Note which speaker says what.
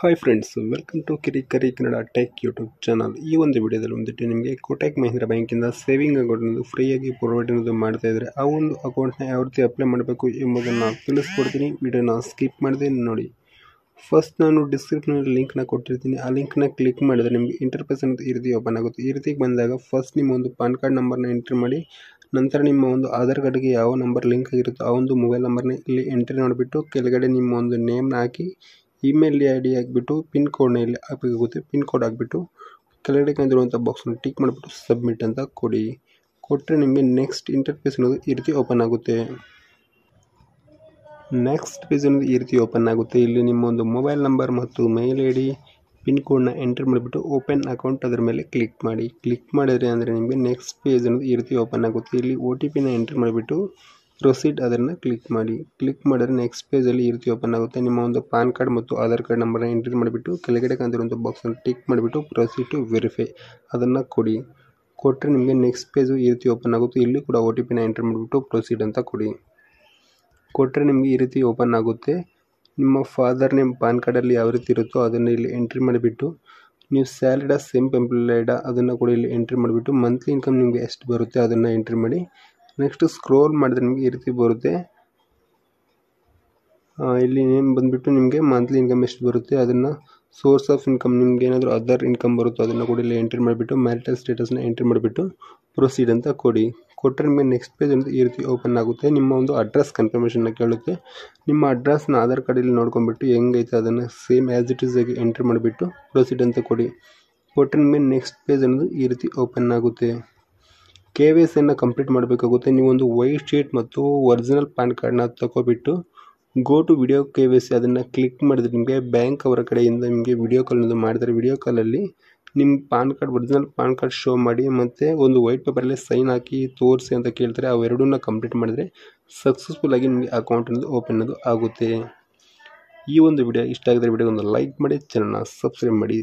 Speaker 1: Hi friends, welcome to Kirikari Kannada tech YouTube channel. ಈ ಒಂದು ವಿಡಿಯೋದಲ್ಲಿ ಬಂದಿಟ್ಟು ನಿಮಗೆ ಕೋಟಕ್ ಮಹೀಂದ್ರಾ ಬ್ಯಾಂಕಿಂದ ಸೇವಿಂಗ್ ಅಕೌಂಟ್ ಫ್ರೀಯಾಗಿ ಪ್ರೊವೈಡ್ ಮಾಡ್ತಾ ಇದ್ದಾರೆ. ಆ ಒಂದು ಅಕೌಂಟ್ನ ಯಾವ ರೀತಿ ಅಪ್ಲೈ ಮಾಡಬೇಕು ಎಂಬುದನ್ನು ತಿಳಿಸ್ಕೊಡ್ತೀನಿ. ವಿಡಿಯೋನ ಸ್ಕಿಪ್ ಮಾಡದೆ ನೋಡಿ. ಫಸ್ಟ್ ನಾನು ಡಿಸ್ಕ್ರಿಪ್ಷನಲ್ಲಿ ಲಿಂಕ್ನ ಕೊಟ್ಟಿರ್ತೀನಿ. ಆ ಲಿಂಕ್ನ ಕ್ಲಿಕ್ ಮಾಡಿದರೆ ನಿಮಗೆ ಇಂಟರ್ಫೇಸ್ ಅನ್ನೋದು ಈ ರೀತಿ ಓಪನ್ ಆಗುತ್ತೆ. ಈ ರೀತಿ ಬಂದಾಗ ಫಸ್ಟ್ ನಿಮ್ಮ ಒಂದು ಪಾನ್ ಕಾರ್ಡ್ ನಂಬರ್ನ ಎಂಟ್ರಿ ಮಾಡಿ, ನಂತರ ನಿಮ್ಮ ಒಂದು ಆಧಾರ್ ಕಾರ್ಡ್ಗೆ ಯಾವ ನಂಬರ್ ಲಿಂಕ್ ಆಗಿರುತ್ತೋ ಆ ಒಂದು ಮೊಬೈಲ್ ನಂಬರ್ನ ಇಲ್ಲಿ ಎಂಟ್ರಿ ಮಾಡಿಬಿಟ್ಟು ಕೆಳಗಡೆ ನಿಮ್ಮ ಒಂದು ನೇಮ್ನ ಹಾಕಿ, ಇಮೇಲ್ ಐ ಡಿ ಹಾಕಿಬಿಟ್ಟು ಪಿನ್ ಕೋಡ್ನ ಇಲ್ಲಿ ಹಾಕಬೇಕಾಗುತ್ತೆ. ಪಿನ್ ಕೋಡ್ ಹಾಕಿಬಿಟ್ಟು ಕೆಳಗಡೆ ಕಾಣಿರುವಂಥ ಬಾಕ್ಸ್ನ ಟಿಕ್ ಮಾಡಿಬಿಟ್ಟು ಸಬ್ಮಿಟ್ ಅಂತ ಕೊಟ್ಟರೆ ನಿಮಗೆ ನೆಕ್ಸ್ಟ್ ಇಂಟರ್ಫೇಸ್ ಅನ್ನೋದು ಈ ರೀತಿ ಓಪನ್ ಆಗುತ್ತೆ. ನೆಕ್ಸ್ಟ್ ಪೇಜ್ ಅನ್ನೋದು ಈ ರೀತಿ ಓಪನ್ ಆಗುತ್ತೆ. ಇಲ್ಲಿ ನಿಮ್ಮ ಒಂದು ಮೊಬೈಲ್ ನಂಬರ್ ಮತ್ತು ಮೇಲ್ ಐ ಡಿ ಪಿನ್ ಕೋಡ್ನ ಎಂಟ್ರಿ ಮಾಡಿಬಿಟ್ಟು ಓಪನ್ ಅಕೌಂಟ್ ಅದರ ಮೇಲೆ ಕ್ಲಿಕ್ ಮಾಡಿದರೆ ಅಂದರೆ ನಿಮಗೆ ನೆಕ್ಸ್ಟ್ ಪೇಜ್ ಅನ್ನೋದು ಈ ರೀತಿ ಓಪನ್ ಆಗುತ್ತೆ. ಇಲ್ಲಿ OTP ಎಂಟ್ರಿ ಮಾಡಿಬಿಟ್ಟು ಪ್ರೊಸೀಡ್ ಅದನ್ನು ಕ್ಲಿಕ್ ಮಾಡಿದರೆ ನೆಕ್ಸ್ಟ್ ಪೇಜಲ್ಲಿ ಈ ರೀತಿ ಓಪನ್ ಆಗುತ್ತೆ. ನಿಮ್ಮ ಒಂದು ಪಾನ್ ಕಾರ್ಡ್ ಮತ್ತು ಆಧಾರ್ ಕಾರ್ಡ್ ನಂಬರ್ನ ಎಂಟ್ರಿ ಮಾಡಿಬಿಟ್ಟು ಕೆಳಗಡೆ ಕಾಣಿರುವಂಥ ಬಾಕ್ಸನ್ನು ಟಿಕ್ ಮಾಡಿಬಿಟ್ಟು ಪ್ರೊಸೀಡ್ ಟು ವೆರಿಫೈ ಅದನ್ನು ಕೊಟ್ಟರೆ ನಿಮಗೆ ನೆಕ್ಸ್ಟ್ ಪೇಜು ಈ ರೀತಿ ಓಪನ್ ಆಗುತ್ತೆ. ಇಲ್ಲಿ ಕೂಡ OTP ಎಂಟ್ರಿ ಮಾಡಿಬಿಟ್ಟು ಪ್ರೊಸೀಡ್ ಅಂತ ಕೊಟ್ಟರೆ ನಿಮಗೆ ಈ ರೀತಿ ಓಪನ್ ಆಗುತ್ತೆ. ನಿಮ್ಮ ಫಾದರ್ ನೇಮ್ ಪಾನ್ ಕಾರ್ಡಲ್ಲಿ ಯಾವ ರೀತಿ ಇರುತ್ತೋ ಅದನ್ನು ಇಲ್ಲಿ ಎಂಟ್ರಿ ಮಾಡಿಬಿಟ್ಟು, ನೀವು ಸ್ಯಾಲರಿಡ ಸೆಲ್ಫ್ ಎಂಪ್ಲಾಯ್ಡ ಅದನ್ನು ಕೂಡ ಇಲ್ಲಿ ಎಂಟ್ರಿ ಮಾಡಿಬಿಟ್ಟು, ಮಂತ್ಲಿ ಇನ್ಕಮ್ ನಿಮಗೆ ಎಷ್ಟು ಬರುತ್ತೆ ಅದನ್ನು ಎಂಟ್ರಿ ಮಾಡಿ. ನೆಕ್ಸ್ಟ್ ಸ್ಕ್ರೋಲ್ ಮಾಡಿದ್ರೆ ನಿಮಗೆ ಈ ರೀತಿ ಬರುತ್ತೆ. ಇಲ್ಲಿ ನೇಮ್ ಬಂದುಬಿಟ್ಟು ನಿಮಗೆ ಮಂತ್ಲಿ ಇನ್ಕಮ್ ಎಷ್ಟು ಬರುತ್ತೆ ಅದನ್ನು, ಸೋರ್ಸ್ ಆಫ್ ಇನ್ಕಮ್ ನಿಮ್ಗೆ ಏನಾದರೂ ಅದರ್ ಇನ್ಕಮ್ ಬರುತ್ತೋ ಅದನ್ನು ಕೂಡ ಇಲ್ಲಿ ಎಂಟ್ರಿ ಮಾಡಿಬಿಟ್ಟು, ಮ್ಯಾರಿಟಲ್ ಸ್ಟೇಟಸ್ನ ಎಂಟ್ರಿ ಮಾಡಿಬಿಟ್ಟು ಪ್ರೊಸೀಡ್ ಅಂತ ಕೊಟ್ಟರೆ ನಿಮಗೆ ನೆಕ್ಸ್ಟ್ ಪೇಜ್ ಅಂತ ಈ ರೀತಿ ಓಪನ್ ಆಗುತ್ತೆ. ನಿಮ್ಮ ಒಂದು ಅಡ್ರೆಸ್ ಕನ್ಫರ್ಮೇಷನ್ನ ಕೇಳುತ್ತೆ. ನಿಮ್ಮ ಅಡ್ರೆಸ್ನ ಆಧಾರ್ ಕಾರ್ಡಲ್ಲಿ ನೋಡ್ಕೊಂಡ್ಬಿಟ್ಟು ಹೆಂಗೈತೆ ಅದನ್ನು ಸೇಮ್ ಆ್ಯಸ್ ಇಟ್ ಈಸ್ ಆಗಿ ಎಂಟ್ರಿ ಮಾಡಿಬಿಟ್ಟು ಪ್ರೊಸೀಡ್ ಅಂತ ಕೊಟ್ಟರೆ ನಿಮಗೆ ನೆಕ್ಸ್ಟ್ ಪೇಜ್ ಅನ್ನೋದು ಈ ರೀತಿ ಓಪನ್ ಆಗುತ್ತೆ. KYCಯನ್ನು ಕಂಪ್ಲೀಟ್ ಮಾಡಬೇಕಾಗುತ್ತೆ. ನೀವೊಂದು ವೈಟ್ ಶೀಟ್ ಮತ್ತು ಒರಿಜಿನಲ್ ಪಾನ್ ಕಾರ್ಡ್ನ ತಗೊಬಿಟ್ಟು ಗೋ ಟು ವಿಡಿಯೋ KYC ಅದನ್ನು ಕ್ಲಿಕ್ ಮಾಡಿದ್ರೆ ನಿಮಗೆ ಬ್ಯಾಂಕ್ ಅವರ ಕಡೆಯಿಂದ ನಿಮಗೆ ವಿಡಿಯೋ ಕಾಲ್ ಮಾಡಿದರೆ, ವಿಡಿಯೋ ಕಾಲಲ್ಲಿ ನಿಮ್ಮ PAN card original PAN card show ಮಾಡಿ ಮತ್ತು ಒಂದು ವೈಟ್ ಪೇಪರಲ್ಲಿ ಸೈನ್ ಹಾಕಿ ತೋರಿಸಿ ಅಂತ ಕೇಳ್ತಾರೆ. ಅವೆರಡನ್ನ ಕಂಪ್ಲೀಟ್ ಮಾಡಿದರೆ ಸಕ್ಸಸ್ಫುಲ್ಲಾಗಿ ನಿಮಗೆ ಅಕೌಂಟ್ ಅನ್ನೋದು ಓಪನ್ ಆಗುತ್ತೆ. ಈ ಒಂದು ವಿಡಿಯೋ ಇಷ್ಟ ಆಗಿದ್ರೆ ವಿಡಿಯೋ ಒಂದು ಲೈಕ್ ಮಾಡಿ, ಚಾನಲ್ನ ಸಬ್ಸ್ಕ್ರೈಬ್ ಮಾಡಿ.